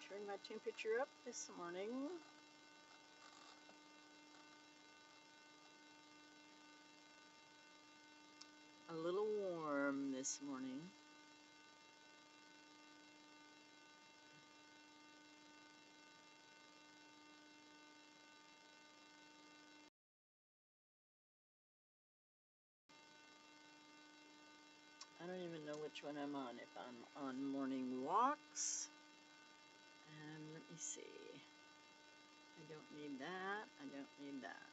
Turn my temperature up this morning. A little warm this morning. I don't even know which one I'm on. If I'm on morning walks. Let me see. I don't need that. I don't need that.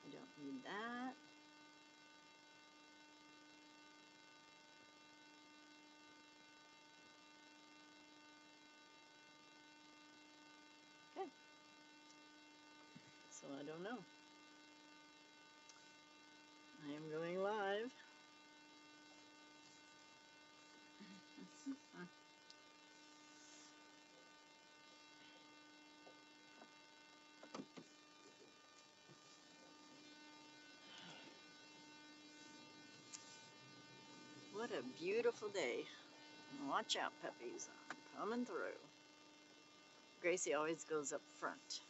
I don't need that. Okay. So I don't know. I am going live. What a beautiful day. Watch out, puppies. I'm coming through. Gracie always goes up front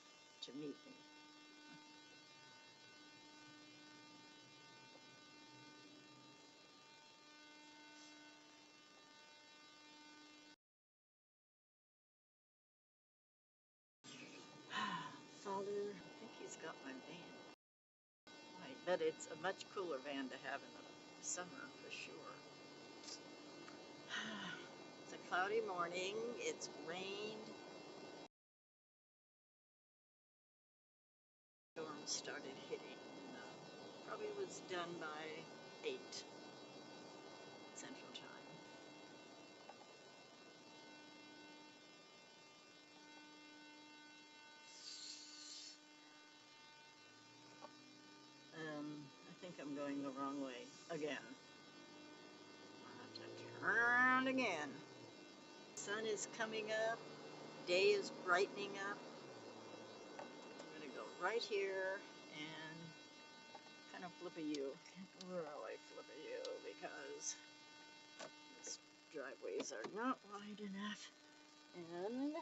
to meet me. Father, I think he's got my van. I bet it's a much cooler van to have in the summer for sure. It's a cloudy morning. It's rained. Storm started hitting. Probably was done by 8 Central Time. I think I'm going the wrong way again. I'll have to turn around again. Sun is coming up. Day is brightening up. I'm going to go right here and kind of flip a U. Really flip a U because these driveways are not wide enough. And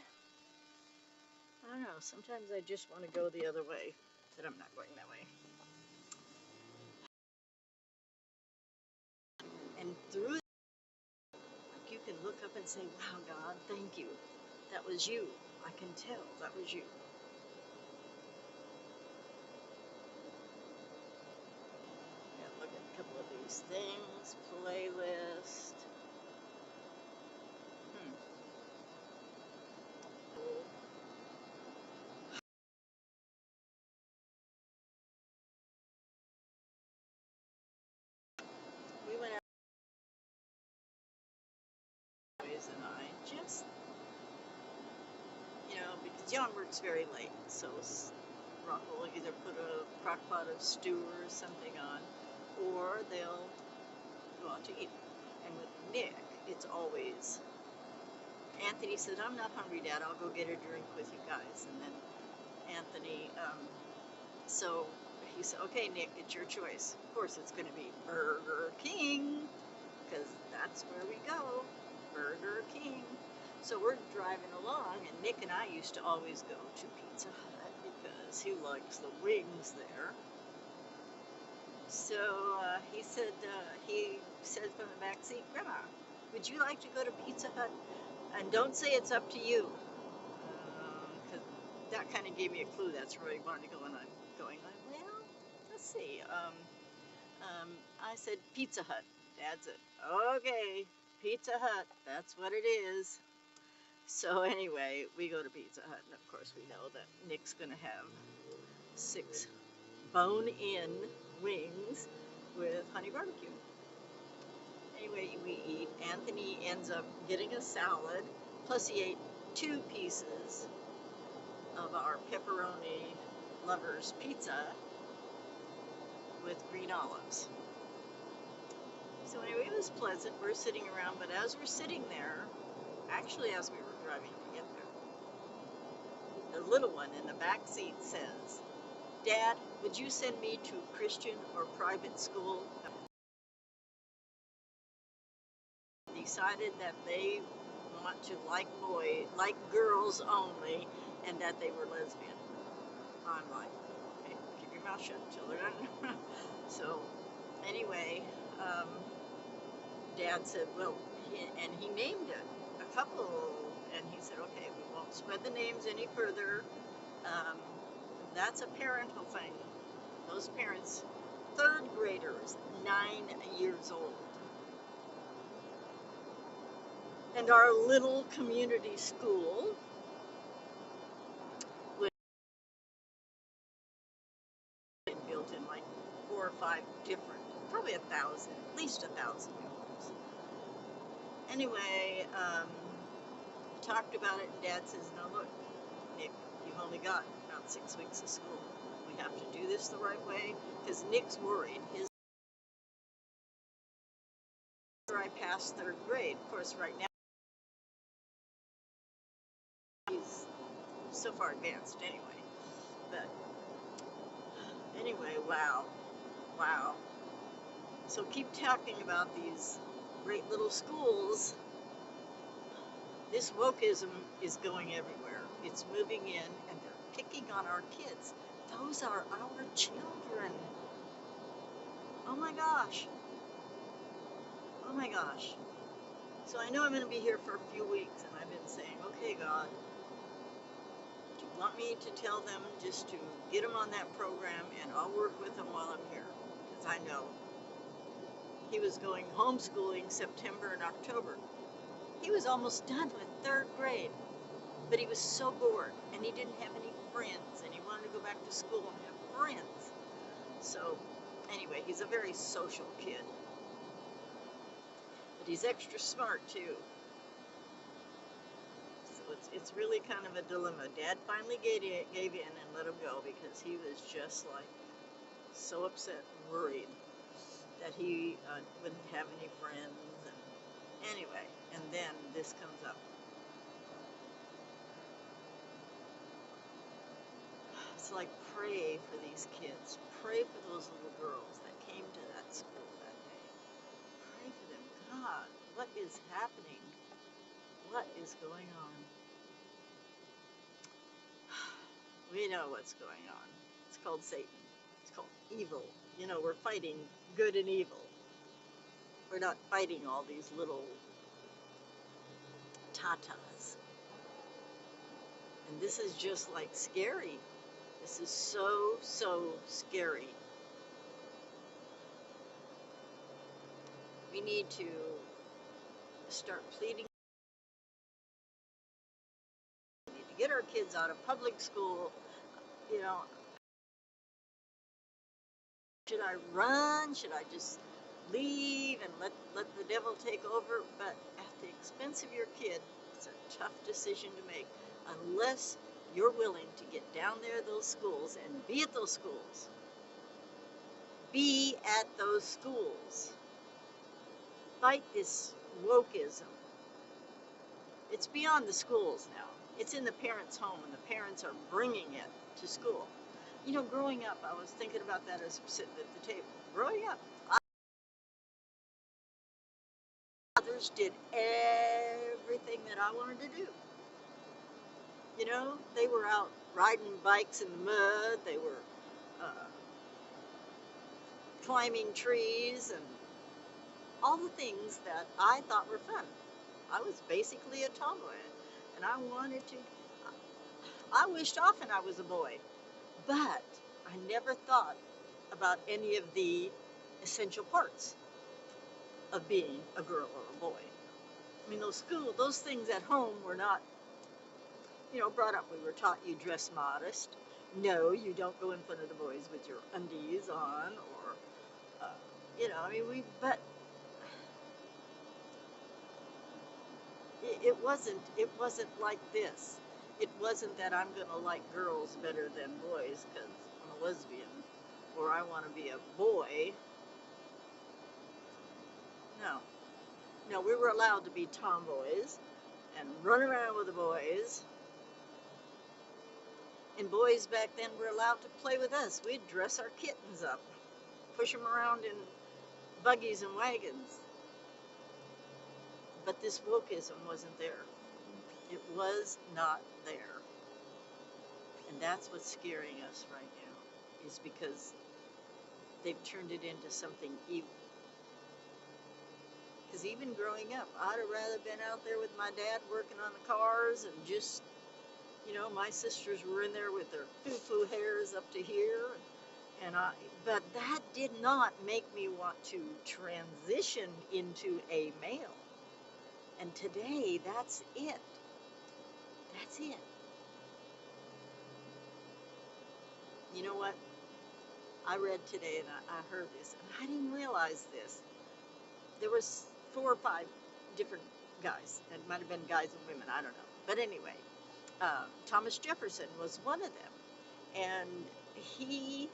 I don't know, sometimes I just want to go the other way, but I'm not going that way. And through it, like you can look up and say, wow, God, thank you. That was you. I can tell that was you. Yeah, look at a couple of these things. Playlist. We went out, and I just, because John works very late, so Rock will either put a crock pot of stew or something on, or they'll go out to eat. And with Nick, it's always, Anthony said, I'm not hungry, Dad, I'll go get a drink with you guys. And then Anthony, so he said, okay, Nick, it's your choice. Of course, it's going to be Burger King, because that's where we go, Burger King. So we're driving along, and Nick and I used to always go to Pizza Hut because he likes the wings there. So he said from the back seat, Grandma, would you like to go to Pizza Hut? And don't say it's up to you, because that kind of gave me a clue. That's where he wanted to go, and I'm going like, well, let's see. I said Pizza Hut. Dad said, okay, Pizza Hut. That's what it is. So anyway, we go to Pizza Hut, and of course we know that Nick's going to have 6 bone-in wings with honey barbecue. Anyway, we eat. Anthony ends up getting a salad, plus he ate 2 pieces of our pepperoni lovers pizza with green olives. So anyway, it was pleasant. We're sitting around, but as we're sitting there, actually as we were driving to get there, the little one in the back seat says, Dad, would you send me to Christian or private school? decided that they want to like girls only, and that they were lesbian. I'm like, okay, keep your mouth shut until they're done. So anyway, um, Dad said, well, and he named it a couple, and he said, okay, we won't spread the names any further. Um, that's a parental thing. Those parents, third graders, 9 years old. And our little community school was built in like 4 or 5 different, probably 1,000, at least 1,000 homes. Anyway, talked about it, and Dad says, no, look, Nick, you've only got about 6 weeks of school. We have to do this the right way, because Nick's worried. I passed third grade. Of course, right now, he's so far advanced anyway. But anyway, wow. So keep talking about these great little schools. This wokeism is going everywhere. It's moving in, and they're picking on our kids. Those are our children. Oh my gosh. So I know I'm going to be here for a few weeks, and I've been saying, okay, God, do you want me to tell them just to get them on that program, and I'll work with them while I'm here? Because I know he was going homeschooling September and October. He was almost done with third grade, but he was so bored, and he didn't have any friends, and he wanted to go back to school and have friends. So anyway, he's a very social kid. But he's extra smart too. So it's really kind of a dilemma. Dad finally gave in and let him go, because he was just like so upset and worried that he wouldn't have any friends. And anyway, and then this comes up. It's like, pray for these kids. Pray for those little girls that came to that school that day. Pray for them. God, what is happening? What is going on? We know what's going on. It's called Satan. It's called evil. You know, we're fighting good and evil. We're not fighting all these little tatas. And this is just like scary. This is so scary. We need to start pleading. We need to get our kids out of public school. You know, should I run? Should I just leave and let the devil take over? But at the expense of your kid, it's a tough decision to make, unless you're willing to get down there at those schools and be at those schools. Be at those schools. Fight this wokeism. It's beyond the schools now. It's in the parents' home, and the parents are bringing it to school. You know, growing up, I was thinking about that as I'm sitting at the table. Growing up, others did everything that I wanted to do. You know, they were out riding bikes in the mud. They were climbing trees and all the things that I thought were fun. I was basically a tomboy, and I wanted to. I wished often I was a boy, but I never thought about any of the essential parts of being a girl or a boy. I mean, those things at home were not, brought up. We were taught you dress modest. No, you don't go in front of the boys with your undies on, or, but it wasn't like this. It wasn't that I'm going to like girls better than boys because I'm a lesbian, or I want to be a boy. No, we were allowed to be tomboys and run around with the boys. And boys back then were allowed to play with us. We'd dress our kittens up, push them around in buggies and wagons. But this wokeism wasn't there. It was not there. And that's what's scaring us right now, is because they've turned it into something evil. Because even growing up, I'd have rather been out there with my dad working on the cars and just, my sisters were in there with their foo-foo hairs up to here. But that did not make me want to transition into a male. And today, that's it. That's it. You know what? I read today and I heard this, and I didn't realize this. There was 4 or 5 different guys. It might have been guys and women, I don't know. But anyway, Thomas Jefferson was one of them. And he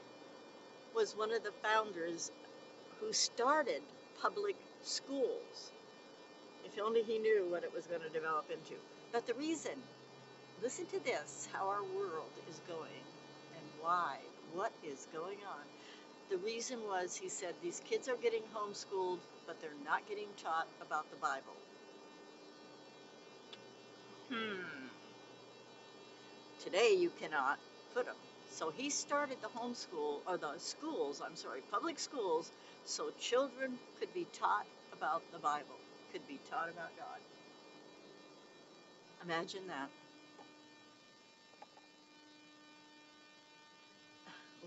was one of the founders who started public schools. If only he knew what it was going to develop into. But the reason, listen to this, how our world is going and why, what is going on. The reason was, he said, these kids are getting homeschooled, but they're not getting taught about the Bible. Today you cannot put them. So he started the public schools, so children could be taught about the Bible, could be taught about God. Imagine that.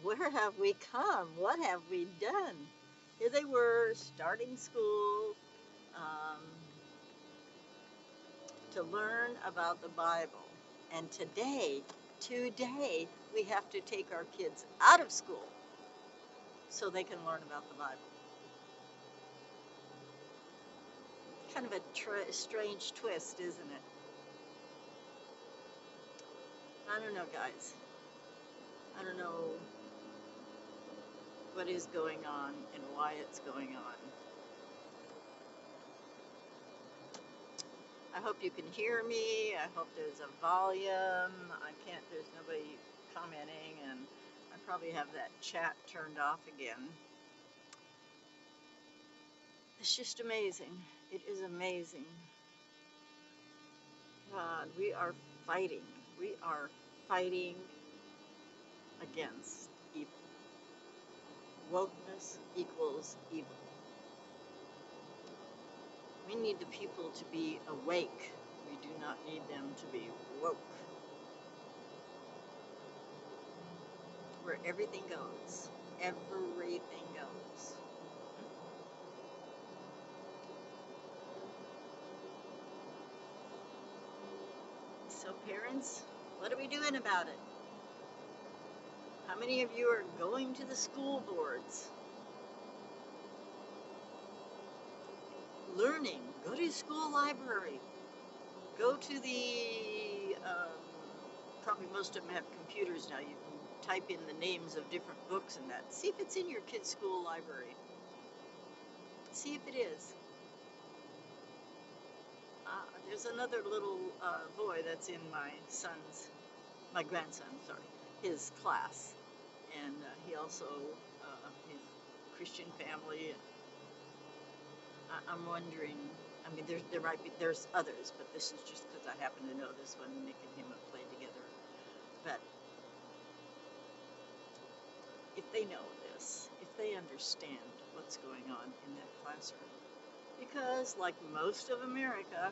Where have we come? What have we done? Here they were, starting school to learn about the Bible. And today, we have to take our kids out of school so they can learn about the Bible. Kind of a strange twist, isn't it? I don't know, guys. I don't know what is going on and why it's going on. I hope you can hear me. I hope there's a volume. There's nobody commenting, and I probably have that chat turned off again. It's just amazing. It is amazing. God, we are fighting. We are fighting against evil. Wokeness equals evil. We need the people to be awake. We do not need them to be woke. Where everything goes. Everything goes. So parents, what are we doing about it? How many of you are going to the school boards? Learning. Go to the school library. Go to the, probably most of them have computers now. You can type in the names of different books and that. See if it's in your kid's school library. See if it is. There's another little boy that's in my grandson, his class. And he also, his Christian family. I'm wondering, there's others, but this is just because I happen to know this one. Nick and him have played together. But if they know this, if they understand what's going on in that classroom, because like most of America,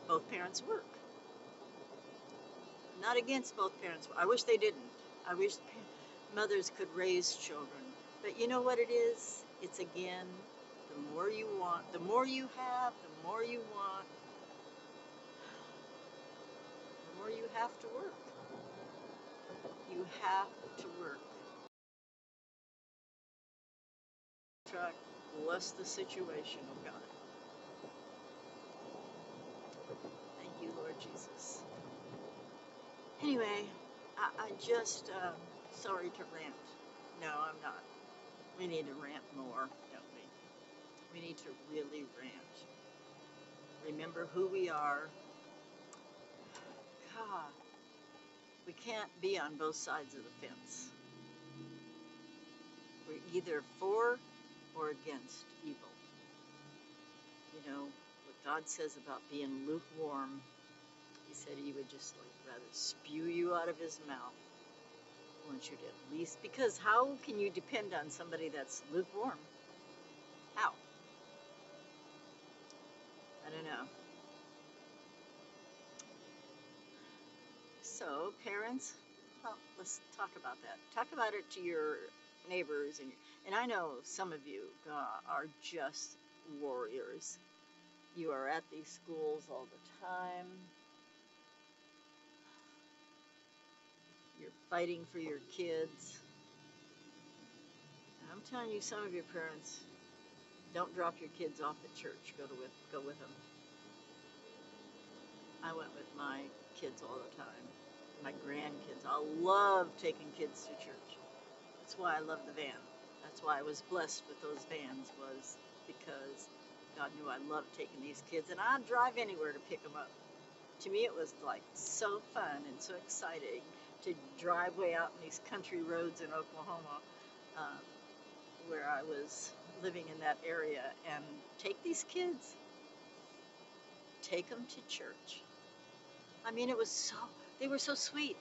both parents work. Not against both parents. I wish they didn't. I wish mothers could raise children. But you know what it is? It's again, the more you want, the more you have, the more you want, the more you have to work. You have to work. Bless the situation, oh God. Thank you, Lord Jesus. Anyway, I just, sorry to rant. No, I'm not. We need to rant more, don't we? We need to really rant. Remember who we are. God, we can't be on both sides of the fence. We're either for or against evil. You know, with God says about being lukewarm. He said he would just like rather spew you out of his mouth once you did at least. Because how can you depend on somebody that's lukewarm? How? I don't know. So, parents, well, let's talk about that. Talk about it to your neighbors, and I know some of you are just warriors. You are at these schools all the time. You're fighting for your kids. And I'm telling you, some of your parents don't drop your kids off at church. Go with them. I went with my kids all the time. My grandkids. I love taking kids to church. That's why I love the van. That's why I was blessed with those vans, was because God knew I loved taking these kids, and I'd drive anywhere to pick them up. To me, it was like so fun and so exciting to drive way out in these country roads in Oklahoma, uh, where I was living in that area, and take these kids, take them to church. I mean, they were so sweet.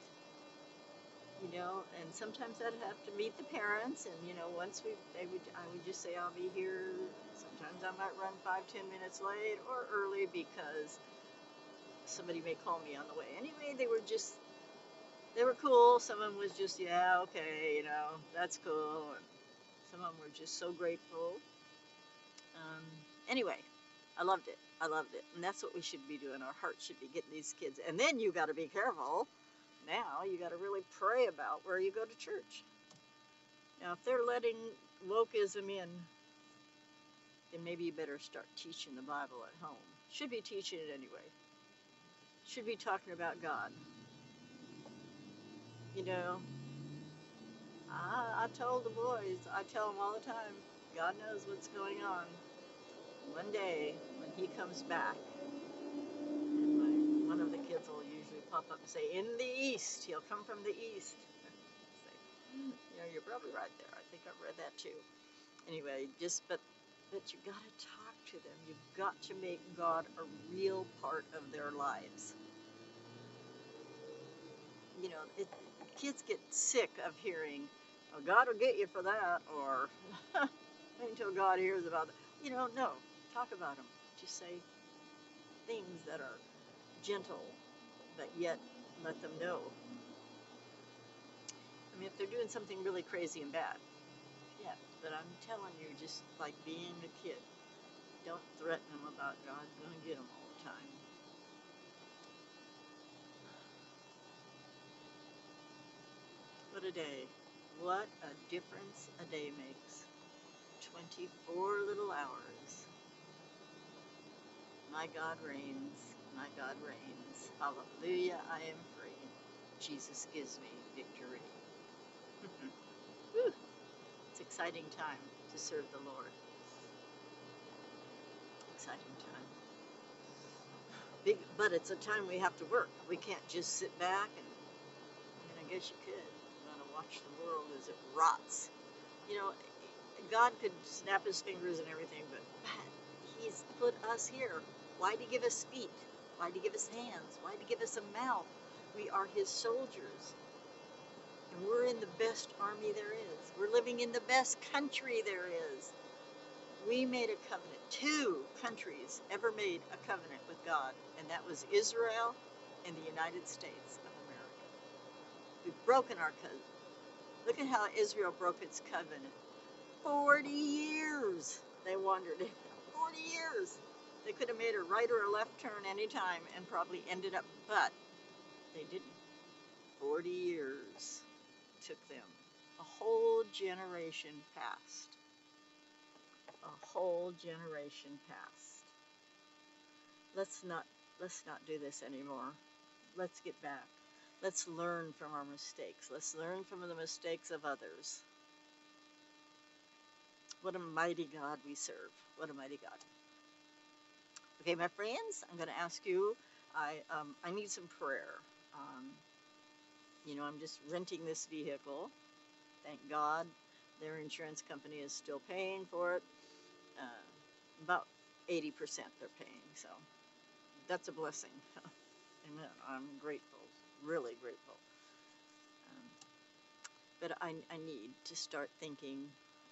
And sometimes I'd have to meet the parents, and once I would just say I'll be here. Sometimes I might run 5-10 minutes late or early because somebody may call me on the way. Anyway, they were cool. Some of them was just, yeah, okay, that's cool. And some of them were just so grateful. Um, anyway, I loved it. I loved it. And that's what we should be doing. Our hearts should be getting these kids. And then you got to be careful. Now you got to really pray about where you go to church. Now, if they're letting wokeism in, then maybe you better start teaching the Bible at home. Should be teaching it anyway. Should be talking about God. I told the boys, I tell them all the time, God knows what's going on. One day, when he comes back, and one of the kids will usually pop up and say, in the east, he'll come from the east. You're probably right there. I think I've read that too. Anyway, but you got to talk to them. You've got to make God a real part of their lives. Kids get sick of hearing, oh, God will get you for that, or wait until God hears about that. No, talk about them. Just say things that are gentle, but yet let them know. I mean, if they're doing something really crazy and bad, yeah, but I'm telling you, just like being a kid, don't threaten them about God's going to get them all the time. What a day. What a difference a day makes. 24 little hours. My God reigns. My God reigns. Hallelujah, I am free. Jesus gives me victory. Whew. It's an exciting time to serve the Lord. Exciting time. But it's a time we have to work. We can't just sit back and I guess you could. Kind of watch the world as it rots. God could snap his fingers and everything, but he's put us here. Why did he give us feet? Why did he give us hands? Why did he give us a mouth? We are his soldiers. And we're in the best army there is. We're living in the best country there is. We made a covenant. 2 countries ever made a covenant with God, and that was Israel and the United States of America. We've broken our covenant. Look at how Israel broke its covenant. 40 years they wandered. 40 years. They could have made a right or a left turn anytime and probably ended up, but they didn't. 40 years took them. A whole generation passed. A whole generation passed. Let's not do this anymore. Let's get back. Let's learn from our mistakes. Let's learn from the mistakes of others. What a mighty God we serve. What a mighty God. Okay, my friends, I'm going to ask you, I need some prayer. I'm just renting this vehicle. Thank God their insurance company is still paying for it. About 80% they're paying. So that's a blessing. Amen. I'm grateful, really grateful. Um, but I need to start thinking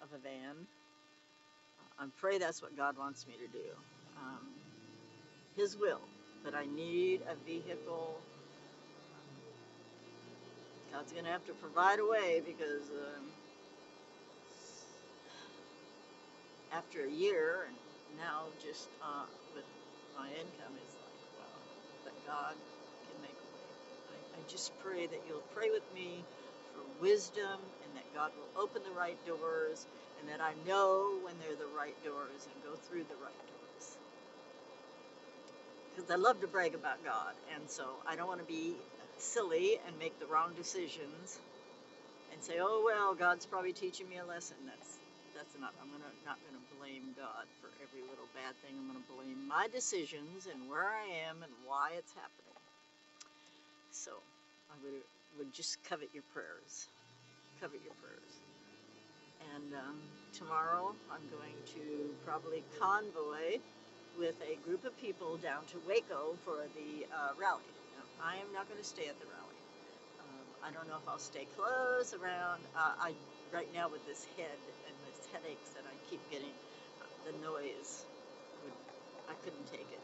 of a van. I pray that's what God wants me to do. Um, His will. But I need a vehicle. God's going to have to provide a way because after a year and now just with my income is like, wow, that God can make a way. I just pray that you'll pray with me for wisdom and that God will open the right doors and that I know when they're the right doors and go through the right doors. Because I love to brag about God, and so I don't want to be silly and make the wrong decisions and say, "Oh well, God's probably teaching me a lesson." That's not. I'm not gonna blame God for every little bad thing. I'm gonna blame my decisions and where I am and why it's happening. So I would just covet your prayers. Covet your prayers. And tomorrow I'm going to probably convoy with a group of people down to Waco for the rally. Now, I am not going to stay at the rally. I don't know if I'll stay close around. Right now with this head and this headaches that I keep getting, the noise, I couldn't take it.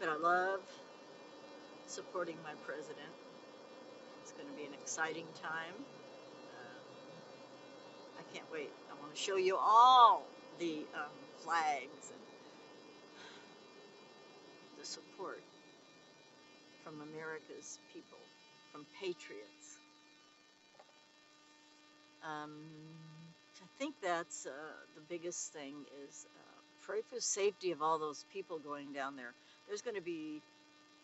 But I love supporting my president. It's going to be an exciting time. I can't wait. I want to show you all the flags and the support from America's people, from patriots. I think that's the biggest thing is pray for the safety of all those people going down there. There's going to be,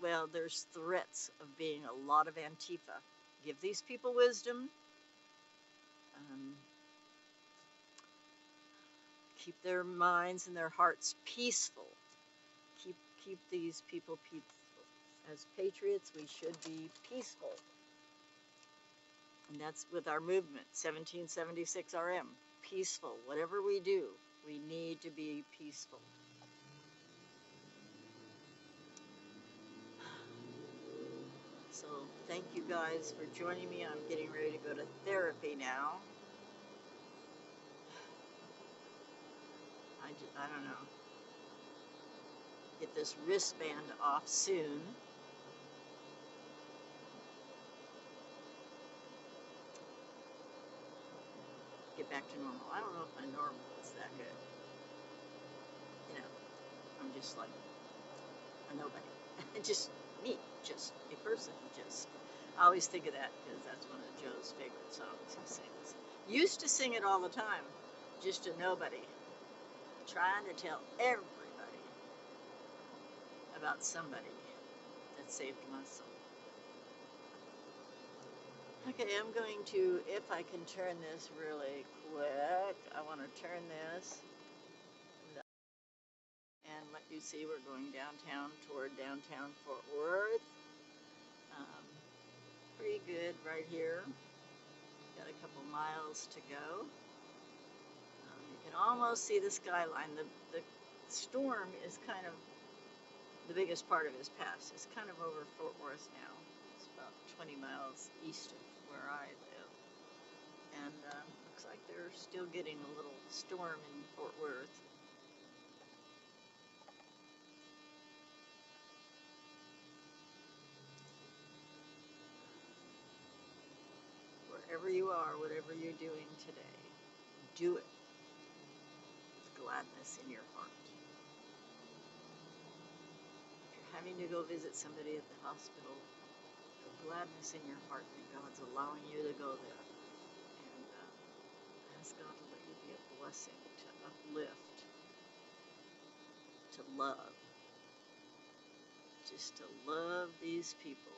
well, there's threats of being a lot of Antifa. Give these people wisdom. Keep their minds and their hearts peaceful. Keep these people peaceful. As patriots, we should be peaceful. And that's with our movement, 1776 RM. Peaceful. Whatever we do, we need to be peaceful. So thank you guys for joining me. I'm getting ready to go to therapy now. I don't know. Get this wristband off soon. Get back to normal. I don't know if my normal is that good. You know, I'm just like a nobody. Just me, just a person, just. I always think of that because that's one of Joe's favorite songs he sings. Used to sing it all the time, just a nobody. Trying to tell everybody about somebody that saved my soul. Okay, I'm going to, if I can turn this really quick, I want to turn this and let you see we're going downtown toward downtown Fort Worth. Pretty good right here. Got a couple miles to go. You can almost see the skyline. The storm is kind of the biggest part of his pass. It's kind of over Fort Worth now. It's about 20 miles east of where I live. And looks like they're still getting a little storm in Fort Worth. Wherever you are, whatever you're doing today, do it with gladness in your heart. If you're having to go visit somebody at the hospital, put gladness in your heart that God's allowing you to go there. And ask God to let you be a blessing, to uplift, to love. Just to love these people.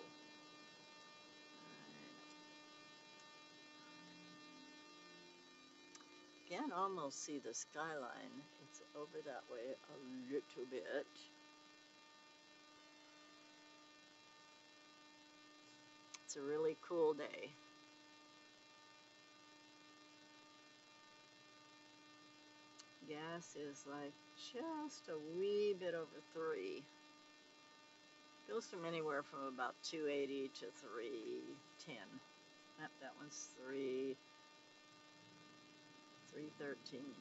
Can't almost see the skyline. It's over that way a little bit. It's a really cool day. Gas is like just a wee bit over 3. Goes from anywhere from about 280 to 310. That one's 313.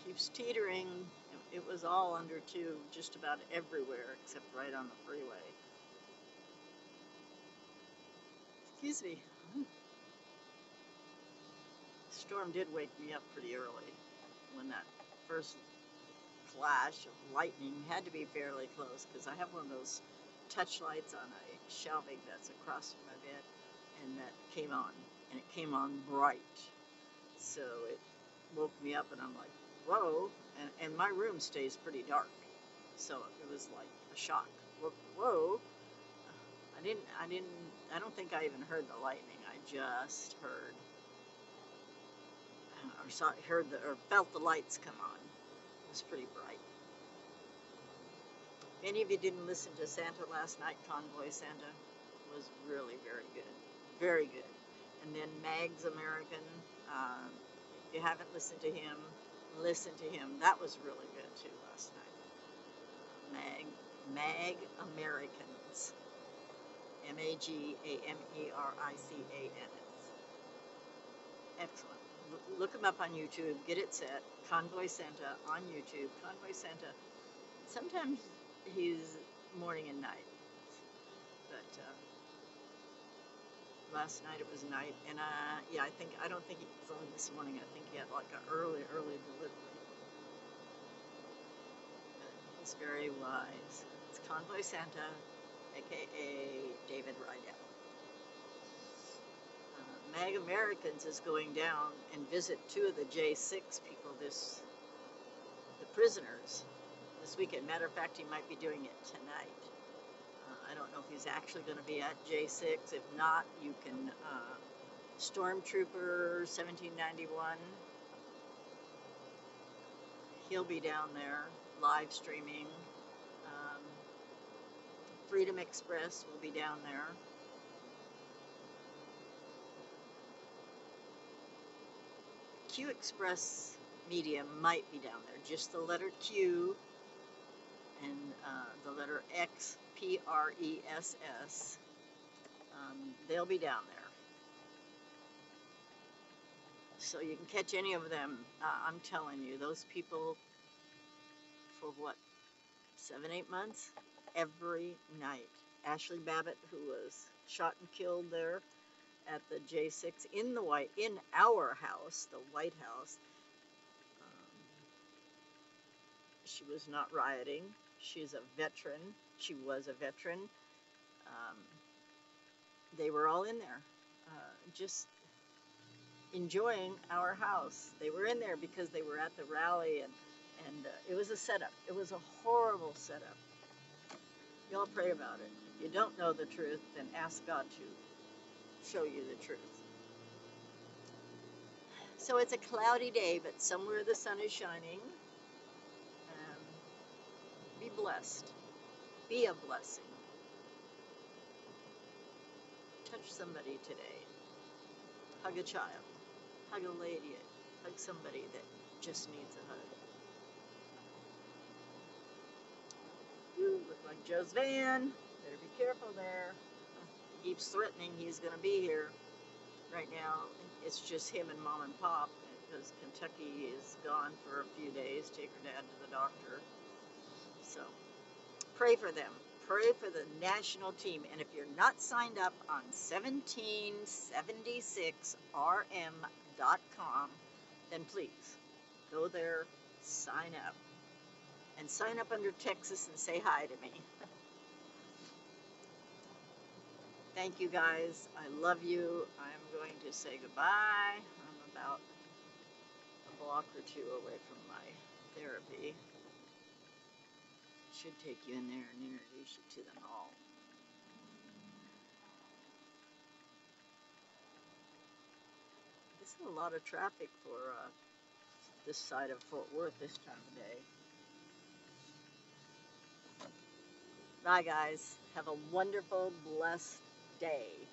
Keeps teetering. It was all under 2 just about everywhere except right on the freeway. Excuse me. The storm did wake me up pretty early when that first flash of lightning had to be fairly close because I have one of those touch lights on a shelving that's across from my bed, and that came on, and it came on bright. So it woke me up, and I'm like, whoa, and my room stays pretty dark, so it was like a shock. Whoa. I don't think I even heard the lightning. I just heard or felt the lights come on. It was pretty bright. If any of you didn't listen to Santa last night, Convoy Santa was really very good. Very good. And then Mag's American, if you haven't listened to him, listen to him. That was really good too last night. Mag Americans. Magamericans. Excellent. Look him up on YouTube. Get it set. Convoy Santa on YouTube. Convoy Santa. Sometimes he's morning and night, but last night it was night, and yeah, I don't think it was on this morning. I think he had like an early delivery. But he's very wise. It's Convoy Santa, aka David Rydell. Mag Americans is going down and visit 2 of the J6 people, the prisoners, this weekend. Matter of fact, he might be doing it tonight. I don't know if he's actually going to be at J6. If not, you can Stormtrooper 1791. He'll be down there live streaming. Freedom Express will be down there. Q Express Media might be down there. Just the letter Q and the letter X, PRESS. They'll be down there. So you can catch any of them. I'm telling you, those people, for what, 7-8 months, every night. Ashley Babbitt, who was shot and killed there at the J6 in our house, the White House. She was not rioting. She's a veteran. She was a veteran. They were all in there, just enjoying our house. They were in there because they were at the rally, and it was a setup. It was a horrible setup. Y'all pray about it. If you don't know the truth, then ask God to show you the truth. So it's a cloudy day, but somewhere the sun is shining. Be blessed. Be a blessing. Touch somebody today. Hug a child. Hug a lady. Hug somebody that just needs a hug. You look like Joe's van. Better be careful there. He keeps threatening he's going to be here. Right now, it's just him and Mom and Pop because Kentucky is gone for a few days. Take her dad to the doctor. So, pray for them. Pray for the national team. And if you're not signed up on 1776rm.com, then please go there, sign up. And sign up under Texas and say hi to me. Thank you guys. I love you. I'm going to say goodbye. I'm about a block or 2 away from my therapy. Should take you in there and introduce you to them all. This is a lot of traffic for this side of Fort Worth this time of day. Bye, guys. Have a wonderful, blessed day.